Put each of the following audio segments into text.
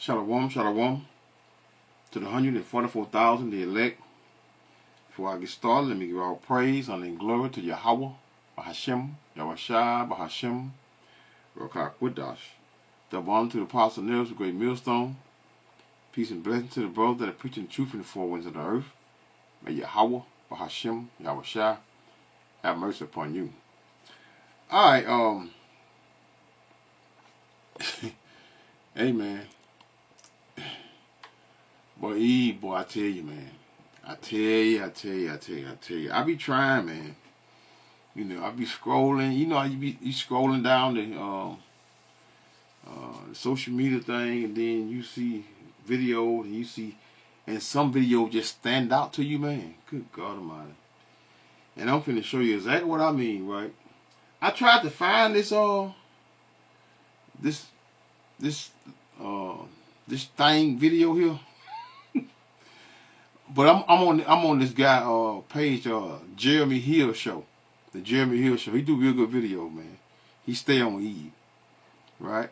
Shalom, shalom to the 144,000, the elect. Before I get started, let me give all praise, honor, and glory to Yahweh, Bahashem, Yahweh Bahashem, Rokak Widash. Double honor to the apostle Nils, the great millstone. Peace and blessing to the brothers that are preaching the truth in the four winds of the earth. May Yahweh, Bahashem, Yahweh have mercy upon you. Alright, hey man. Boy, I tell you, man. I tell you. I be trying, man. You know, I be scrolling. You know how you scrolling down the social media thing, and then you see videos, and some videos just stand out to you, man. Good God Almighty. And I'm finna show you exactly what I mean, right? I tried to find this thing video here. But I'm on this guy page, Jeremy Hill show. The Jeremy Hill show. He do real good video, man. He stay on Eve. Right?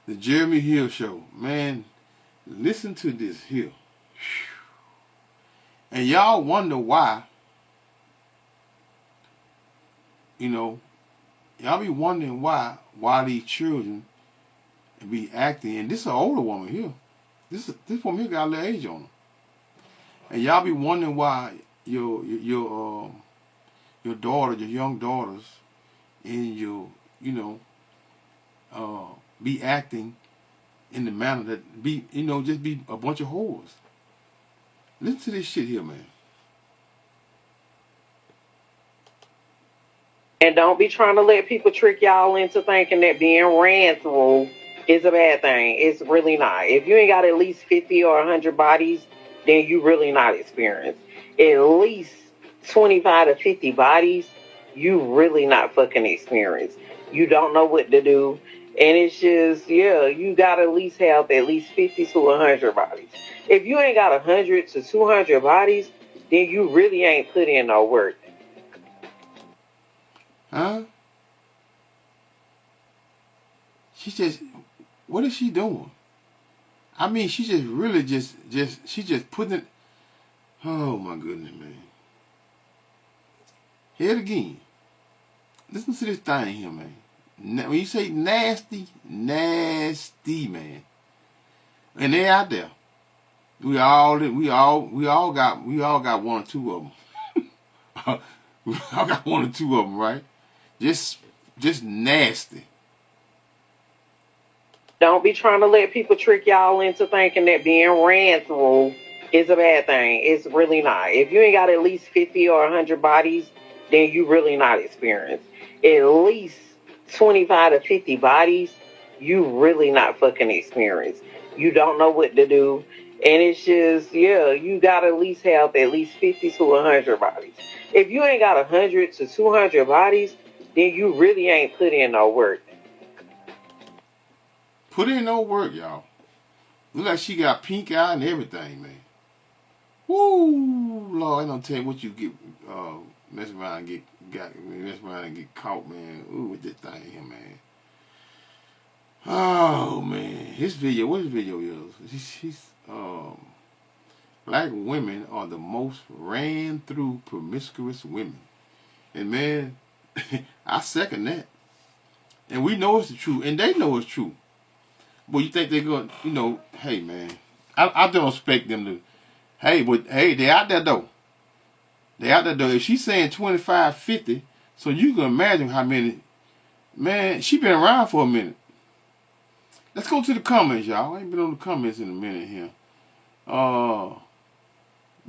The Jeremy Hill show. Man, listen to this here. And y'all wonder why, you know, y'all be wondering why these children be acting, and this is an older woman here. This woman here got a little age on her. And y'all be wondering why your daughter, your young daughters, and be acting in the manner that just be a bunch of whores. Listen to this shit here, man. And don't be trying to let people trick y'all into thinking that being ran through is a bad thing. It's really not. If you ain't got at least 50 or 100 bodies, then you really not experienced. At least 25 to 50 bodies, you really not fucking experienced. You don't know what to do. And it's just, you got to at least have at least 50 to 100 bodies. If you ain't got 100 to 200 bodies, then you really ain't put in no work. Huh? What is she doing? I mean, she just really she just putting it. Oh my goodness, man. Hear it again. Listen to this thing here, man. When you say nasty, man. And they out there. We all got one or two of them. We all got one or two of them, right? Just nasty. Don't be trying to let people trick y'all into thinking that being ran through is a bad thing. It's really not. If you ain't got at least 50 or 100 bodies, then you really not experienced. At least 25 to 50 bodies, you really not fucking experienced. You don't know what to do. And it's just, you got to at least have at least 50 to 100 bodies. If you ain't got 100 to 200 bodies, then you really ain't put in no work. Put in no work, y'all. Look like she got pink eye and everything, man. Woo, Lord, I don't tell you what you get, mess around and get caught, man. Ooh, with this thing here, man. Oh man, what his video is? Black women are the most ran through promiscuous women, and man, I second that. And we know it's the truth, and they know it's true. Well, you think they're going, hey, man, I don't expect them to, but they out there, though. They out there, though. If she's saying 25, 50, so you can imagine how many, man, she been around for a minute. Let's go to the comments, y'all. I ain't been on the comments in a minute here.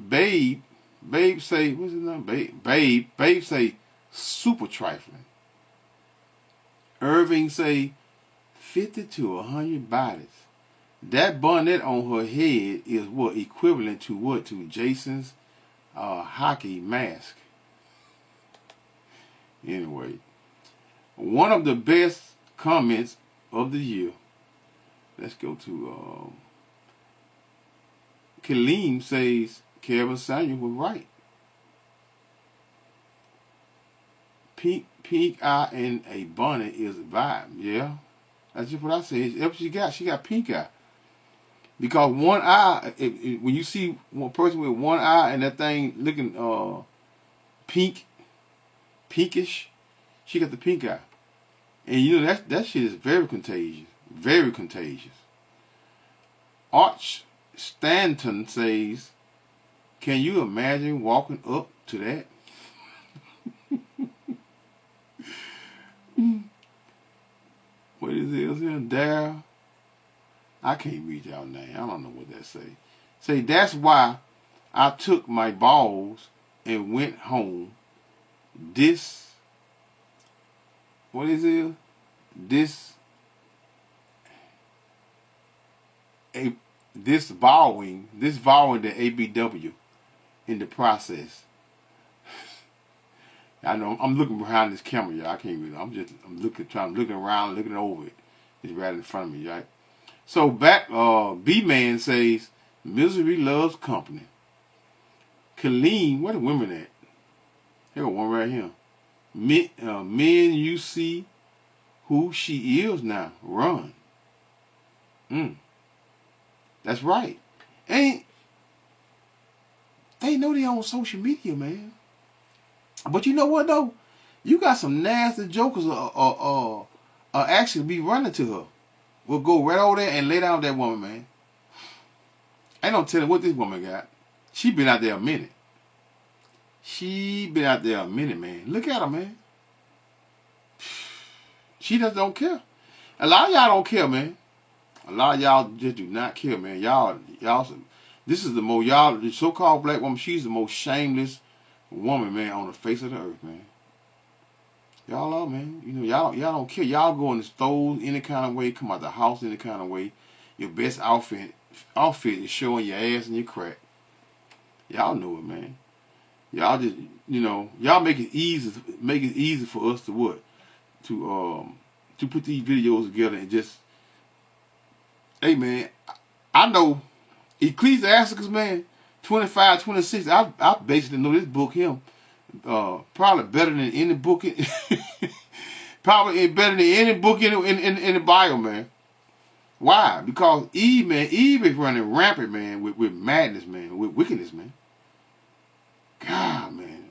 Babe say, what's his name? Babe say, super trifling. Irving say, 50 to 100 bodies. That bonnet on her head is what equivalent to what? To Jason's hockey mask. Anyway, one of the best comments of the year. Let's go to Kaleem says Kevin Samuel was right. Pink eye and a bonnet is a vibe. Yeah. That's just what I said. That's what she got. She got pink eye. Because one eye, when you see one person with one eye and that thing looking pinkish, she got the pink eye. And you know that shit is very contagious. Very contagious. Arch Stanton says, can you imagine walking up to that? What is it? Dare? I can't read y'all name. I don't know what that say. Say, that's why I took my balls and went home. This, what is it? This vowing the ABW in the process. I know I'm looking behind this camera, y'all. I can't read it. I'm looking around, looking over it. It's right in front of me, right? So back, B-Man says, misery loves company. Colleen, where the women at? Here, one right here. Men, you see who she is now. Run. That's right. They know they on social media, man. But you know what though? You got some nasty jokers actually be running to her. We'll go right over there and lay down that woman, man. Ain't no telling what this woman got. She been out there a minute. Man. Look at her, man. She just don't care. A lot of y'all don't care, man. A lot of y'all just do not care, man. Y'all, this is the so-called black woman, she's the most shameless woman, man, on the face of the earth, man. Y'all are, man. You know, y'all don't care. Y'all go in the stores any kind of way, come out the house any kind of way. Your best outfit is showing your ass and your crack. Y'all know it, man. Y'all just, you know, y'all make it easy for us to what? To put these videos together and just, hey, man, I know Ecclesiasticus, man, 25, 26, I basically know this book him probably better than any book probably better than any book in the Bible, man. Why? Because Eve is running rampant, man, with madness, man, with wickedness, man. God, man.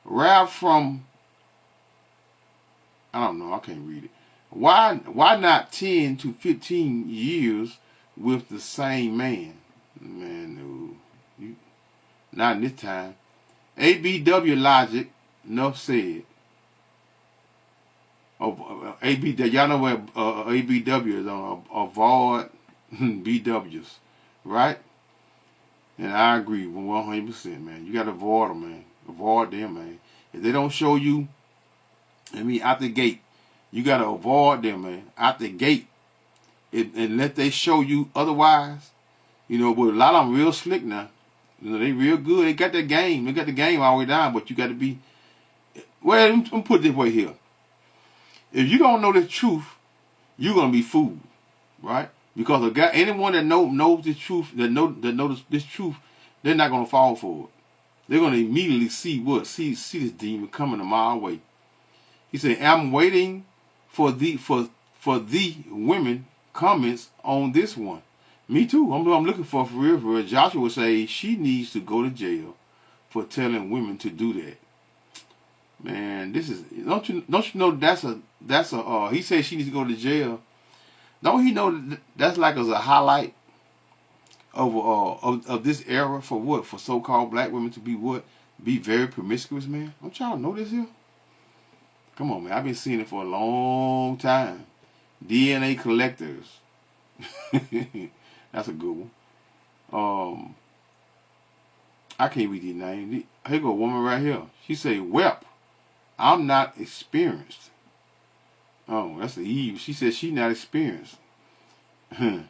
Ralph from, I don't know, I can't read it. Why not 10 to 15 years with the same man? Man, no. Not in this time. ABW logic, enough said. ABW, y'all know where ABW is on. Avoid BWs, right? And I agree 100%, man. You got to avoid them, man. Avoid them, man. If they don't show you, out the gate, you got to avoid them, man. Out the gate. And let they show you otherwise. You know, but a lot of them real slick now. You know, they real good. They got that game. They got the game all the way down, but you got to be, well, let me put it this way here. If you don't know the truth, you're going to be fooled, right? Because anyone that knows the truth, that knows this truth, they're not going to fall for it. They're going to immediately see this demon coming a mile away. He said, I'm waiting for the women comments on this one. Me too. I'm looking for real. Joshua say she needs to go to jail for telling women to do that. Man, this is, don't you know that's a he said she needs to go to jail. Don't he know that's like as a highlight of this era for what? For so-called black women to be what? Be very promiscuous, man. Don't y'all know this here? Come on, man. I've been seeing it for a long time. DNA collectors. That's a good one. I can't read these names. Here go a woman right here. She say, "Welp, I'm not experienced." Oh, that's the Eve. She said she not experienced. I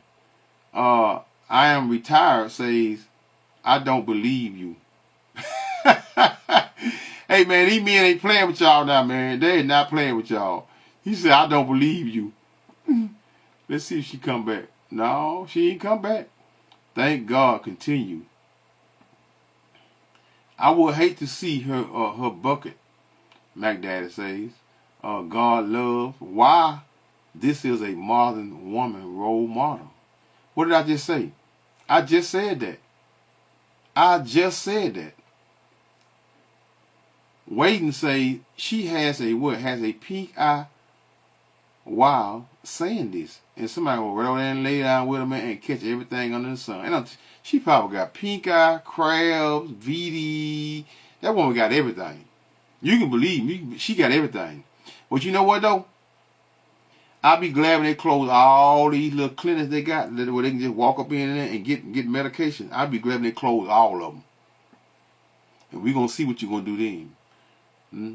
am retired. Says, I don't believe you. Hey man, these men ain't playing with y'all now, man. They ain't not playing with y'all. He said, I don't believe you. Let's see if she come back. No, she ain't come back. Thank God. Continue. I would hate to see her bucket, Mac Daddy says. God love. Why? This is a modern woman role model. What did I just say? I just said that. I just said that. Waiting say she has a what? Has a pink eye while saying this. And somebody will roll there and lay down with her, man, and catch everything under the sun. And she probably got pink eye, crabs, VD. That woman got everything. You can believe me. She got everything. But you know what, though? I'll be glad when they close all these little clinics they got where they can just walk up in there and get medication. I'll be glad when they close all of them. And we're going to see what you're going to do then. Hmm?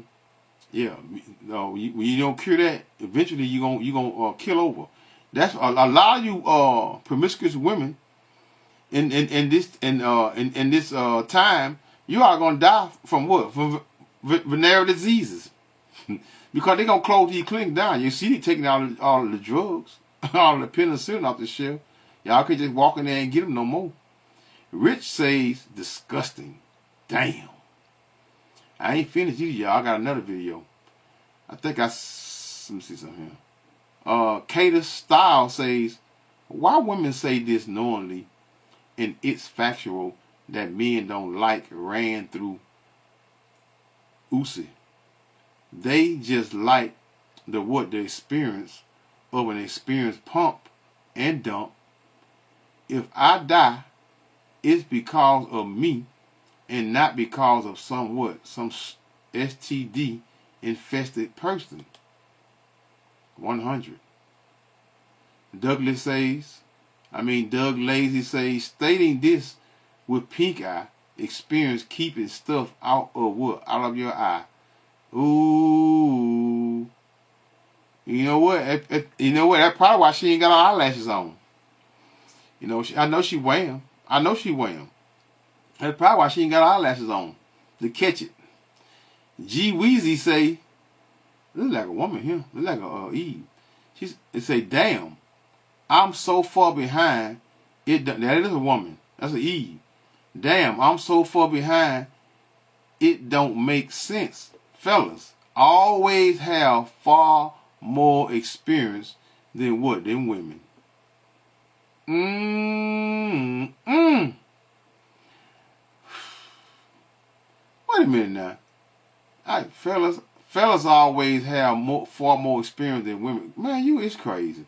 Yeah, no, when you don't cure that, eventually you're gonna kill over. That's a lot of you promiscuous women in this time. You are gonna die from what? From venereal diseases because they're gonna close these clinics down. You see, they taking all of the drugs, all of the penicillin off the shelf. Y'all can't just walk in there and get them no more. Rich says disgusting. Damn. I ain't finished either, y'all. I got another video. I think let me see something here. Cater Style says, why women say this knowingly and it's factual that men don't like ran through Uzi. They just like the experience of an experienced pump and dump. If I die, it's because of me and not because of some STD infested person. 100. Doug Lazy says, stating this with pink eye experience keeping stuff out of what? Out of your eye. Ooh. You know what? That's probably why she ain't got her eyelashes on. You know, I know she wear them. That's probably why she ain't got her eyelashes on to catch it. G Weezy say, look like a woman here. Look like a Eve. It say, damn, I'm so far behind. That is a woman. That's an Eve. Damn, I'm so far behind. It don't make sense. Fellas always have far more experience than what? Than women. Wait a minute now. Fellas always have far more experience than women. Man, it's crazy.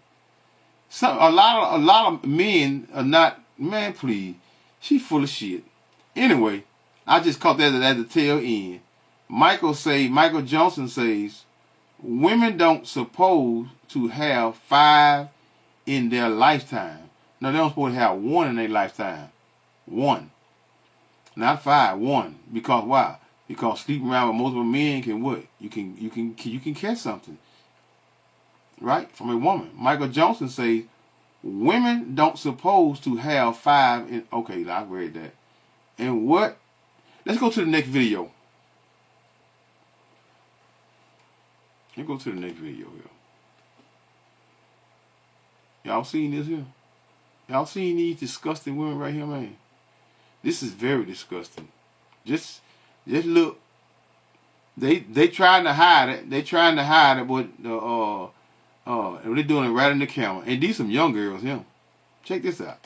A lot of men are not. Man, please, she full of shit. Anyway, I just caught that at the tail end. Michael Johnson says, women don't supposed to have 5 in their lifetime. No, they don't supposed to have 1 in their lifetime. 1, not 5. 1. Because why? Because sleeping around with multiple men can what? You can catch something, right, from a woman. Michael Johnson says women don't supposed to have 5 in. Okay, I read that. And what? Let's go to the next video. Let's go to the next video here. Y'all seen this here? Y'all seen these disgusting women right here, man? This is very disgusting. Just look. They trying to hide it. They trying to hide it, but they're doing it right in the camera. And these some young girls here. Check this out.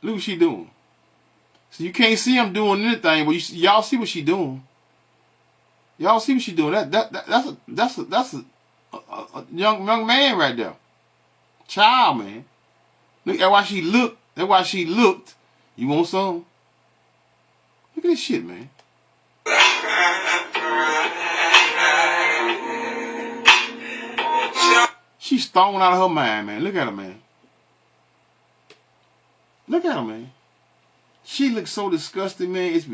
Look what she doing. So you can't see them doing anything, but y'all see what she doing. Y'all see what she doing. That's a young man right there. Child, man. Look, that's why she looked. That's why she looked. You want some? Look at this shit, man. She's stoned out of her mind, man. Look at her, man. Look at her, man. She looks so disgusting, man. It's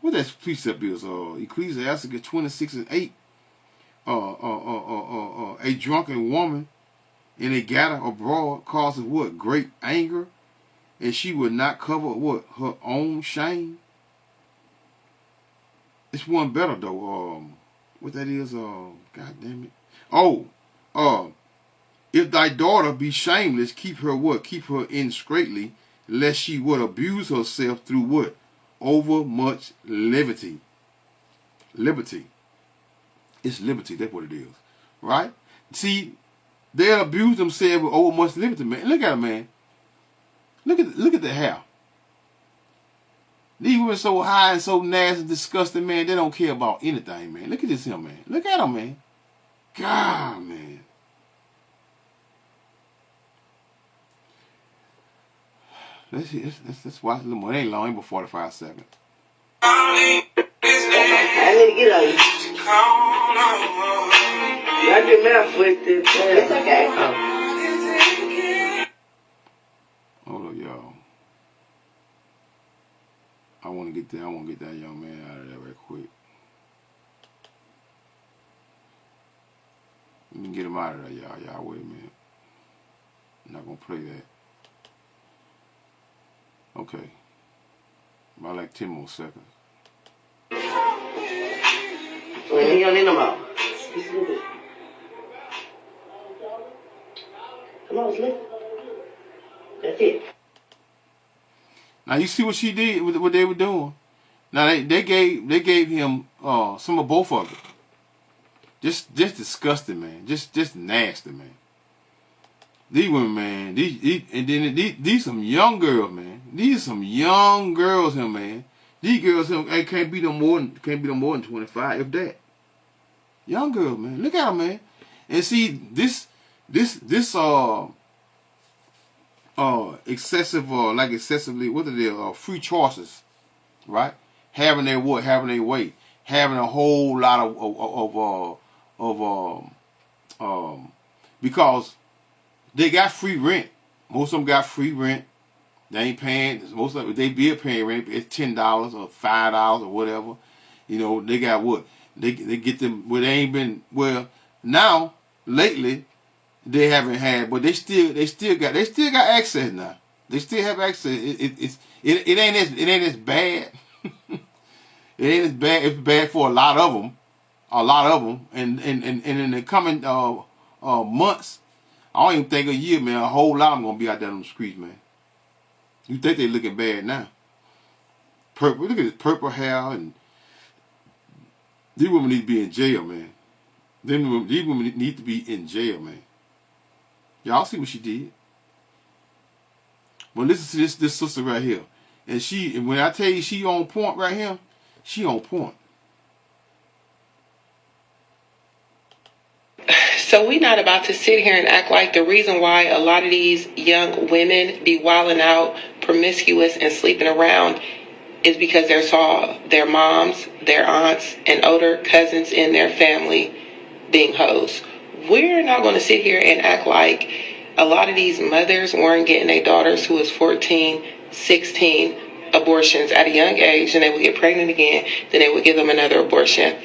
what that precept is. Ecclesiastes 26:8. A drunken woman in a gather abroad causes what? Great anger, and she would not cover what? Her own shame. It's one better though. What that is? God damn it. If thy daughter be shameless, keep her what? Keep her in straitly, lest she would abuse herself through what? Over much levity. Liberty. It's liberty. That's what it is. Right? See, they'll abuse themselves with over much liberty, man. Look at them, man. Look at the hair. These women so high and so nasty and disgusting, man, they don't care about anything, man. Look at this here, man. Look at him, man. God, man. Let's watch a little more. It ain't long, ain't but 45 seconds. I need to get on you. I get mouth with this. It's okay. Hold up, y'all. I want to get that young man out of there right quick. Let me get him out of there, y'all. Y'all wait a minute. I'm not gonna play that. Okay. About like 10 more seconds. Well, he don't need no more. Come on, sleep. That's it. Now you see what she did with what they were doing. Now they gave him some of both of it. Just disgusting, man. Just nasty, man. These women, man. These some young girls, man. These some young girls here, man. These girls here can't be no more than 25, if that. Young girls, man. Look at them, man. And see this excessively, what are they, free choices, right? Having their what, having their way, having a whole lot because they got free rent. Most of them got free rent. They ain't paying. Most of them, they be paying rent. It's $10 or $5 or whatever. You know, they got what? They get them where they ain't been. Well, now lately they haven't had, but they still got access now. They still have access. It ain't as bad. It ain't as bad. It's bad for a lot of them. And in the coming months, I don't even think a year, man. A whole lot of them gonna be out there on the streets, man. You think they looking bad now? Purple. Look at this purple hair, and these women need to be in jail, man. These women need to be in jail, man. Y'all see what she did? Well, listen to this sister right here, and when I tell you she on point right here, she on point. So we're not about to sit here and act like the reason why a lot of these young women be wilding out, promiscuous, and sleeping around is because they saw their moms, their aunts, and older cousins in their family being hoes. We're not going to sit here and act like a lot of these mothers weren't getting their daughters who was 14, 16 abortions at a young age, and they would get pregnant again, then they would give them another abortion.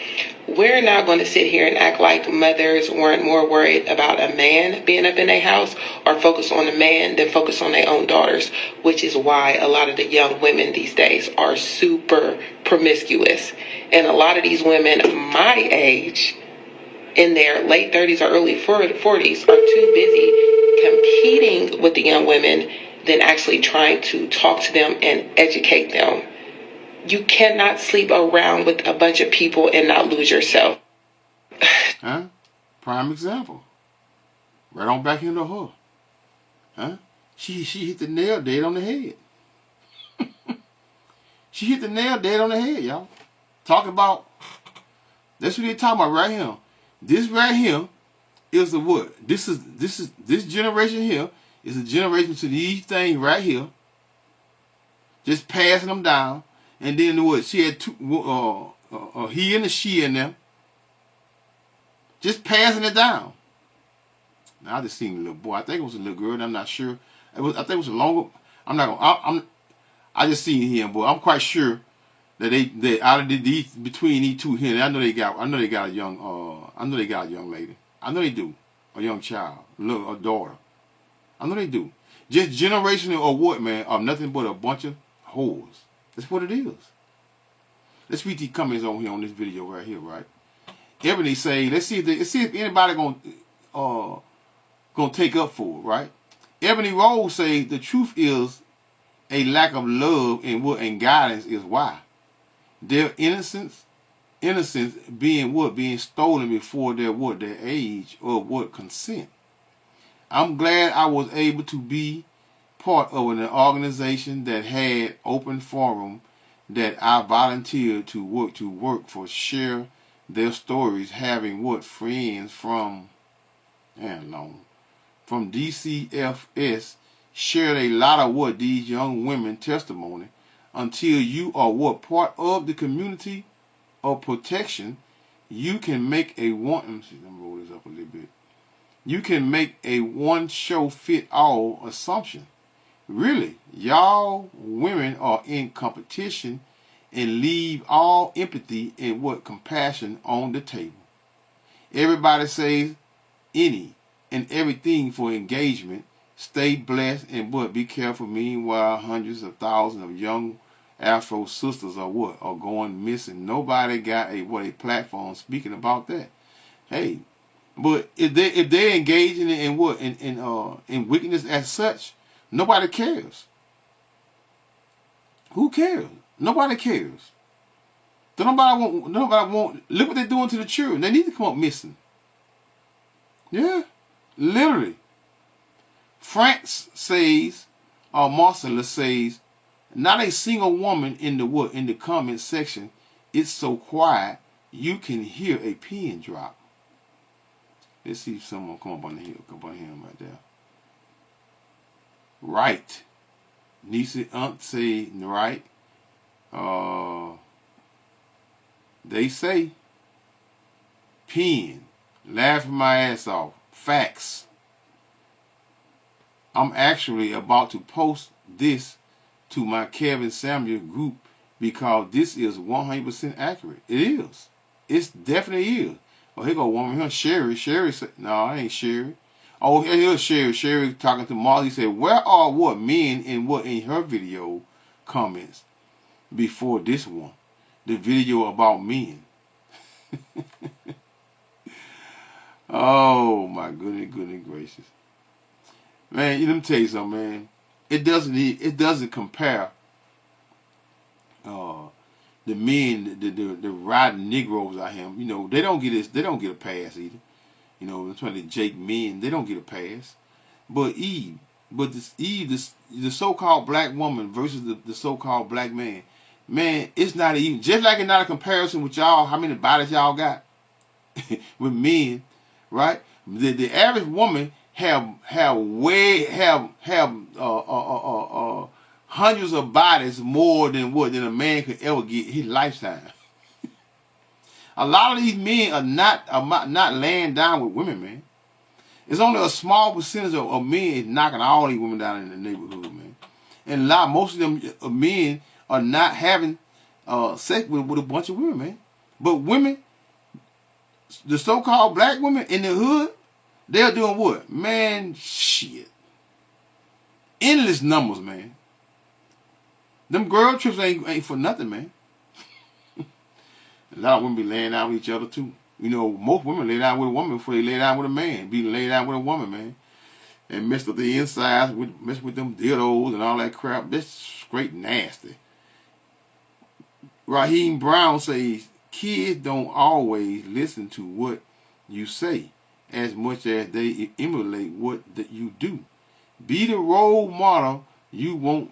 We're not going to sit here and act like mothers weren't more worried about a man being up in their house or focus on the man than focus on their own daughters, which is why a lot of the young women these days are super promiscuous. And a lot of these women my age, in their late 30s or early 40s, are too busy competing with the young women than actually trying to talk to them and educate them. You cannot sleep around with a bunch of people and not lose yourself. Huh? Prime example. Right on back into her. Huh? She hit the nail dead on the head. She hit the nail dead on the head, y'all. Talk about, that's what they're talking about right here. This right here is the what? This generation here is a generation to these things right here. Just passing them down. And then what? She had two, he and the she in them. Just passing it down. Now I just seen a little boy. I think it was a little girl. And I'm not sure. I think it was a longer. I'm not gonna. I just seen him, but I'm quite sure that they out of these between these two here. I know they got a young. I know they got a young lady. I know they do. A young child, a daughter. I know they do. Just generational or what, man? Of nothing but a bunch of whores. That's what it is. Let's read the comments on here on this video right here, right? Ebony say, let's see if anybody gonna gonna take up for it, right? Ebony Rose say the truth is a lack of love and guidance is why. Their innocence being what? Being stolen before their age or consent. I'm glad I was able to be part of an organization that had open forum that I volunteered to work for, share their stories, having friends from from DCFS shared a lot of these young women testimony until you are part of the community of protection. You can make a one. Let me see. Let me roll this up a little bit. You can make a one show fit all assumption. Really, y'all women are in competition and leave all empathy and compassion on the table. Everybody says any and everything for engagement. Stay blessed and be careful. Meanwhile, hundreds of thousands of young Afro sisters are going missing. Nobody got a platform speaking about that. Hey, but if they're engaging in wickedness as such, nobody cares. Who cares? Nobody cares. Nobody want. Look what they're doing to the children. They need to come up missing. Yeah, literally. France says, or Marcella says, not a single woman in the comment section. It's so quiet you can hear a pin drop. Let's see if someone come up on the hill. Come up on him right there. Right. Nisa Aunt say right. They say pin. Laughing my ass off. Facts. I'm actually about to post this to my Kevin Samuel group because this is 100% accurate. It is. It definitely is. Oh, here go one here. Sherry. Sherry said, no, I ain't Sherry. Oh, here's Sherry. Sherry talking to Marley said, where are men in her video comments before this one? The video about men. Oh my goodness gracious. Man, let me tell you something, man. It doesn't compare the men, the riding Negroes out here. You know, they don't get a pass either. You know, that's why the Jake men, they don't get a pass. But the so-called black woman versus the so-called black man, it's not even, just like it's not a comparison with y'all, how many bodies y'all got with men, right? The average woman have hundreds of bodies more than a man could ever get his lifetime. A lot of these men are not laying down with women, man. It's only a small percentage of men knocking all these women down in the neighborhood, man. And most of them men are not having sex with a bunch of women, man. But women, the so-called black women in the hood, they're doing what? Man, shit. Endless numbers, man. Them girl trips ain't for nothing, man. A lot of women be laying down with each other, too. You know, most women lay down with a woman before they lay down with a man. Be lay down with a woman, man. And messed up the insides, messed with them dildos and all that crap. That's straight nasty. Raheem Brown says, kids don't always listen to what you say as much as they emulate what you do. Be the role model you want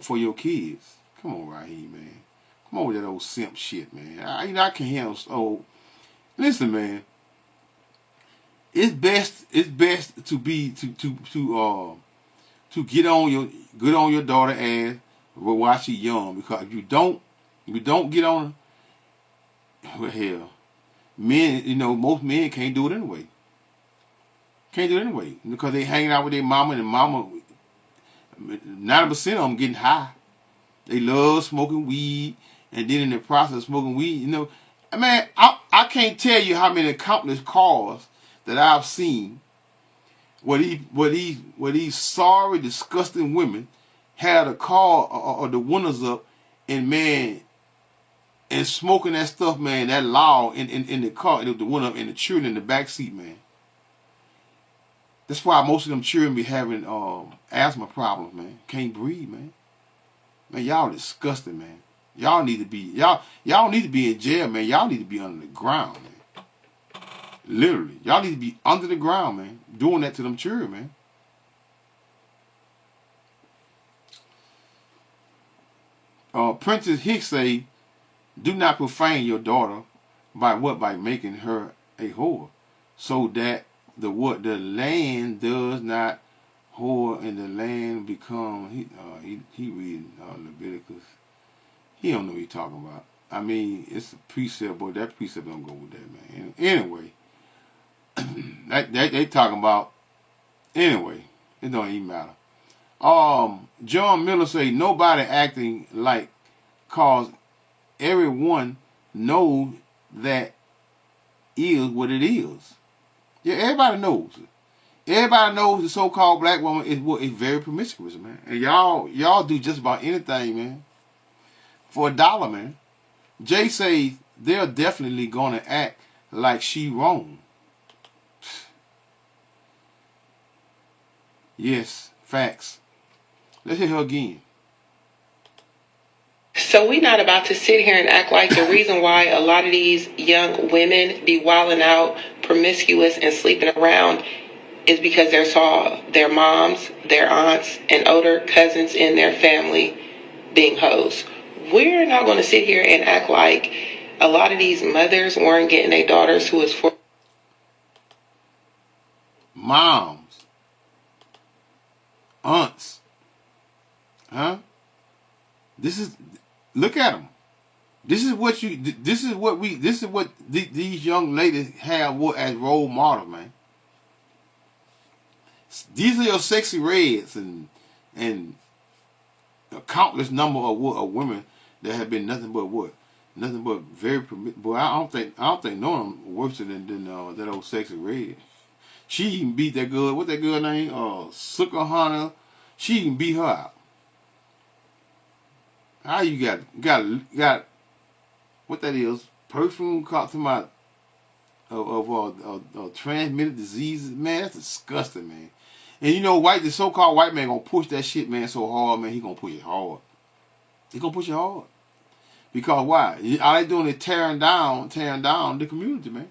for your kids. Come on, Raheem, man. Come on with that old simp shit, man. I can't handle. Oh, listen, man. It's best to get on your daughter ass while she's young, because if you don't get on her, well, hell, men, you know, most men can't do it anyway. Can't do it anyway because they hanging out with their mama, and mama, 90% of them getting high. They love smoking weed, and then in the process of smoking weed, you know, man, I can't tell you how many countless cars that I've seen where these sorry, disgusting women had a car or the windows up, and man, and smoking that stuff, man, that loud in the car, the window up, and the children in the back seat, man. That's why most of them children be having asthma problems, man. Can't breathe, man. Man, y'all disgusting, man. Y'all need to be y'all need to be in jail, man. Y'all need to be under the ground, man. Literally, y'all need to be under the ground, man. Doing that to them children, man. Princess Hicks say, "Do not profane your daughter by making her a whore, so that the land does not whore and the land become." He reading Leviticus. He don't know what he talking about. I mean, it's a precept, but that precept don't go with that, man. Anyway, they talking about. Anyway, it don't even matter. John Miller say nobody acting like, cause everyone knows that is what it is. Yeah, everybody knows it. Everybody knows the so-called black woman is very promiscuous, man. And y'all do just about anything, man, for $1, man. Jay says they're definitely gonna act like she wrong. Yes, facts. Let's hear her again. So we're not about to sit here and act like the reason why a lot of these young women be wilding out, promiscuous, and sleeping around is because they saw their moms, their aunts, and older cousins in their family being hoes. We're not going to sit here and act like a lot of these mothers weren't getting their daughters who was for moms, aunts, huh? Look at them. This is what these young ladies have as role models, man. These are your sexy reds and a countless number of women that have been nothing but very boy. I don't think none of them worse than that old sexy red. She even beat that girl. What that girl name? Sucker Hunter. She even beat her out. How you got what that is? Perfume caught to my of transmitted diseases, man. That's disgusting, man. And you know, the so-called white man gonna push that shit, man, so hard, man. He gonna push it hard. He gonna push it hard because why? All they doing is tearing down the community, man.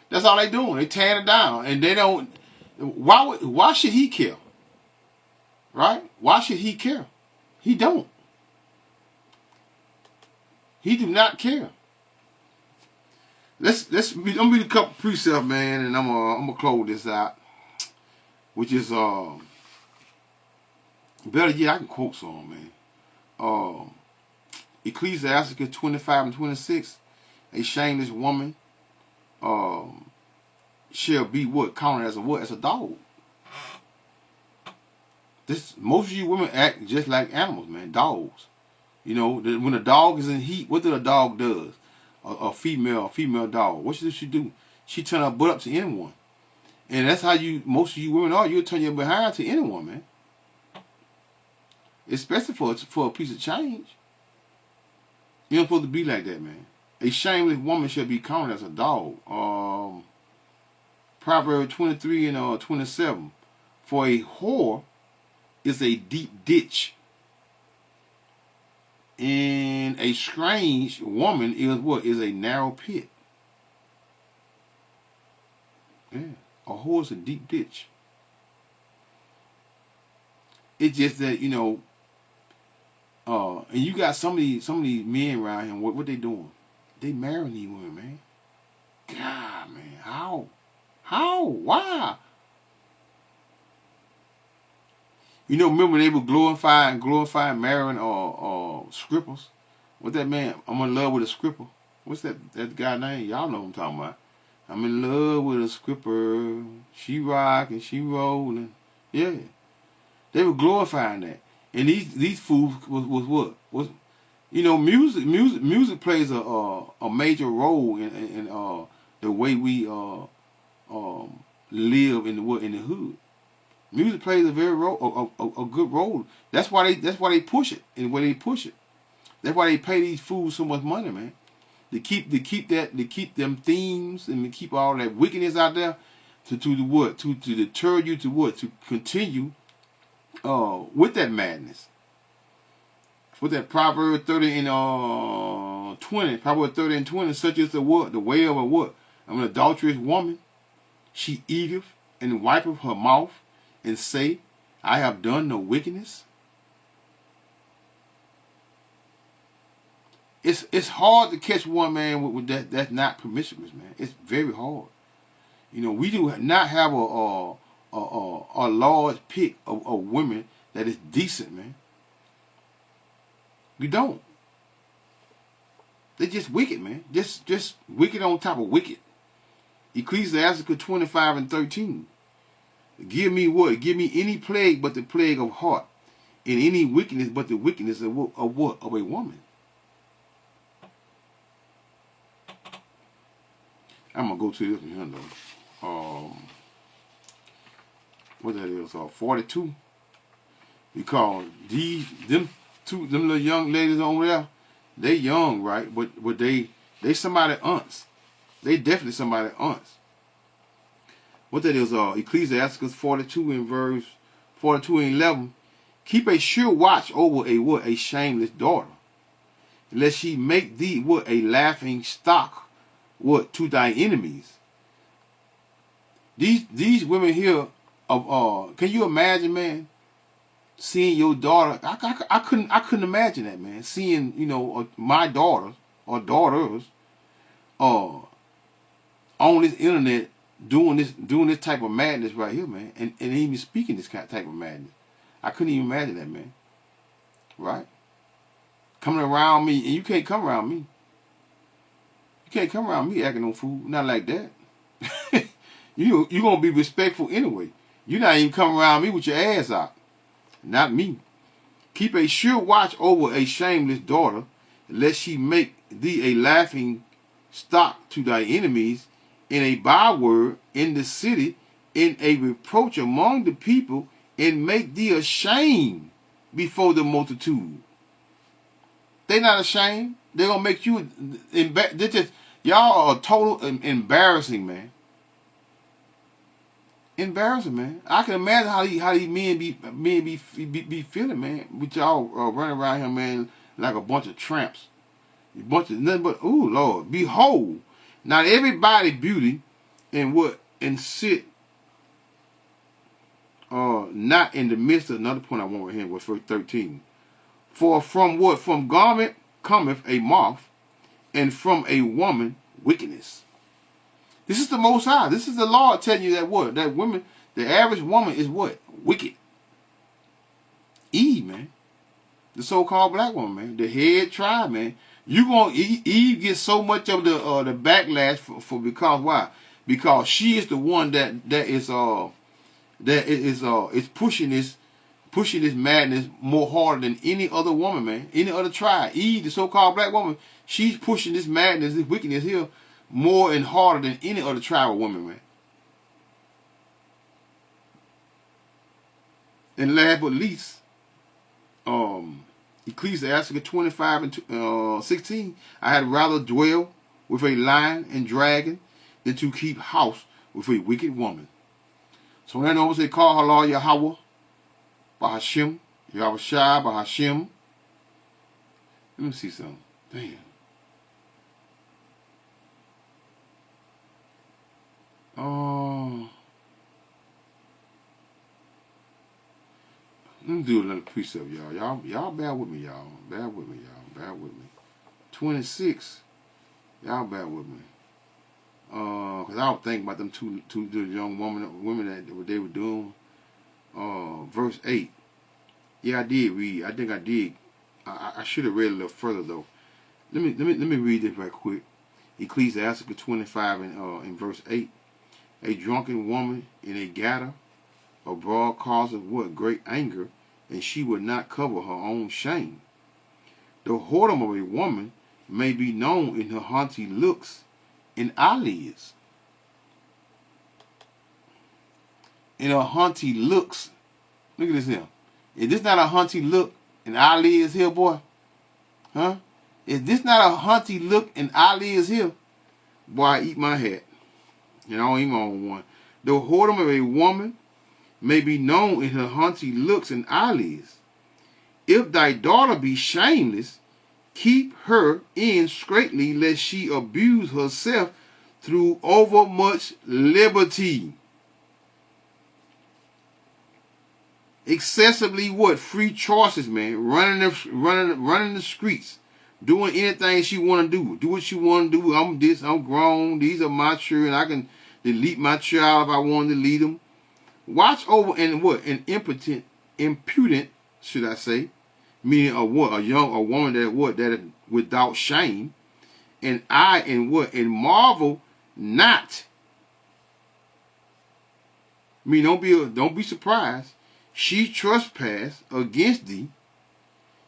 That's all they doing. They tearing it down, and they don't. Why should he care? Right? Why should he care? He don't. He do not care. I'm gonna read a couple precepts, man, and I'm gonna close this out. Which is better yet, I can quote some, man. Ecclesiasticus 25 and 26. A shameless woman shall be what? Counted as a what? As a dog. Most of you women act just like animals, man. Dogs. You know, when a dog is in heat, what a dog does? A female dog. What should she do? She turn her butt up to anyone. And that's how most of you women are. You'll turn your behind to anyone, man. Especially for a piece of change. You're not supposed to be like that, man. A shameless woman shall be counted as a dog. Proverbs 23 and 27. For a whore is a deep ditch, and a strange woman is what? Is a narrow pit. Yeah, a whore is a deep ditch. It's just that, you know, and you got some of these men around here. What they doing? They marrying these women, man. God, man, how, why? You know, remember they were glorifying marrying strippers? What that man? I'm in love with a stripper. What's that guy name? Y'all know what I'm talking about. I'm in love with a stripper. She rock and she roll and yeah. They were glorifying that. And these fools was what? Was, you know, music plays a major role in the way we live in the hood. Music plays a very a good role. That's why they push it and where they push it. That's why they pay these fools so much money, man. To keep them themes and to keep all that wickedness out there. to the what? To deter you to what? To continue with that madness. With that Proverbs 30 and 20, Proverbs 30 and 20, such as the what? The way of a what? Of an adulterous woman. She eateth and wipeth her mouth and say, I have done no wickedness. It's hard to catch one, man, with that that's not promiscuous, man. It's very hard. You know, we do not have a large pick of women that is decent, man. We don't. They're just wicked, man. Just wicked on top of wicked. Ecclesiasticus 25 and 13. Give me what? Give me any plague but the plague of heart, and any wickedness but the wickedness of what? Of a woman. I'm gonna go to this one here though. What that is? 42. Because them little young ladies over there, they young, right? But they somebody aunts. They definitely somebody aunts. What that is? Ecclesiasticus 42 and verse 42 and 11. Keep a sure watch over a what? A shameless daughter, lest she make thee what? A laughing stock. What? To thy enemies. These women here of can you imagine, man, seeing your daughter? I couldn't imagine that, man. Seeing, you know, my daughter or daughters on this internet doing this type of madness right here, man, and even speaking this type of madness. I couldn't even imagine that, man. Right? Coming around me, and you can't come around me. You can't come around me acting no fool. Not like that. you gonna be respectful anyway. You're not even coming around me with your ass out. Not me. Keep a sure watch over a shameless daughter, lest she make thee a laughing stock to thy enemies, in a byword in the city, in a reproach among the people, and make thee ashamed before the multitude. They not ashamed. They're gonna make you y'all are total embarrassing, man. Embarrassing, man. I can imagine how these men be feeling, man. With y'all running around here, man, like a bunch of tramps. A bunch of nothing but, ooh, Lord, behold. Not everybody beauty and sit not in the midst of another point I want right here was verse 13. For from what? From garment cometh a moth, and from a woman wickedness. This is the Most High. This is the Lord telling you that what? That women, the average woman is what? Wicked. Eve, man. The so-called black woman, man. The head tribe, man. You gonna Eve get so much of the backlash for because why? Because she is the one that is pushing this madness more harder than any other woman, man. Any other tribe. Eve, the so-called black woman, she's pushing this madness, this wickedness here more and harder than any other tribe of woman, man. And last but least, Ecclesiasticus 25 and 16, I had rather dwell with a lion and dragon than to keep house with a wicked woman. So then always they call her Lord Yahweh, Bahashim, Yahweh Shai, Bahashim. Let me see something. Damn. Let me do another precept, y'all. Y'all bear with me, y'all. Bear with me, y'all. Bear with me. 26. Y'all bear with me. Cause I was thinking about them two young women that what they were doing. Verse 8. Yeah, I did read. I think I did. I should have read a little further though. Let me read this right quick. Ecclesiasticus 25 and in verse 8. A drunken woman in a gather abroad causeth what? Great anger, and she would not cover her own shame. The whoredom of a woman may be known in her haughty looks and eyelids. In her haughty looks. Look at this here. Is this not a haughty look and eyelids here, boy? Huh? Is this not a haughty look and eyelids here? Boy, I eat my hat. And I don't even own one. The whoredom of a woman may be known in her haughty looks and eyelids. If thy daughter be shameless, keep her in straitly, lest she abuse herself through overmuch liberty. Excessively what? Free choices, man. Running the streets. Doing anything she want to do. Do what she want to do. I'm grown. These are my children. I can delete my child if I want to delete them. Watch over and what? An impudent, should I say, meaning a woman that is without shame, and marvel not. Don't be surprised. She trespass against thee.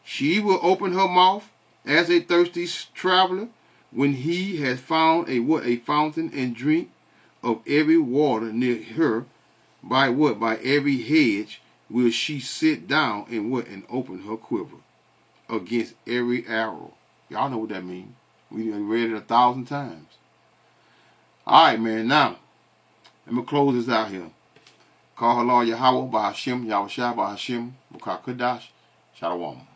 She will open her mouth as a thirsty traveler when he has found a fountain and drink of every water near her. By every hedge will she sit down and open her quiver against every arrow. Y'all know what that means. We read it 1,000 times. All right, man. Now, let me close this out here. Call her Lord Yahweh by Hashem, Yahushua by Hashem, Bukah Kadash, Shalom.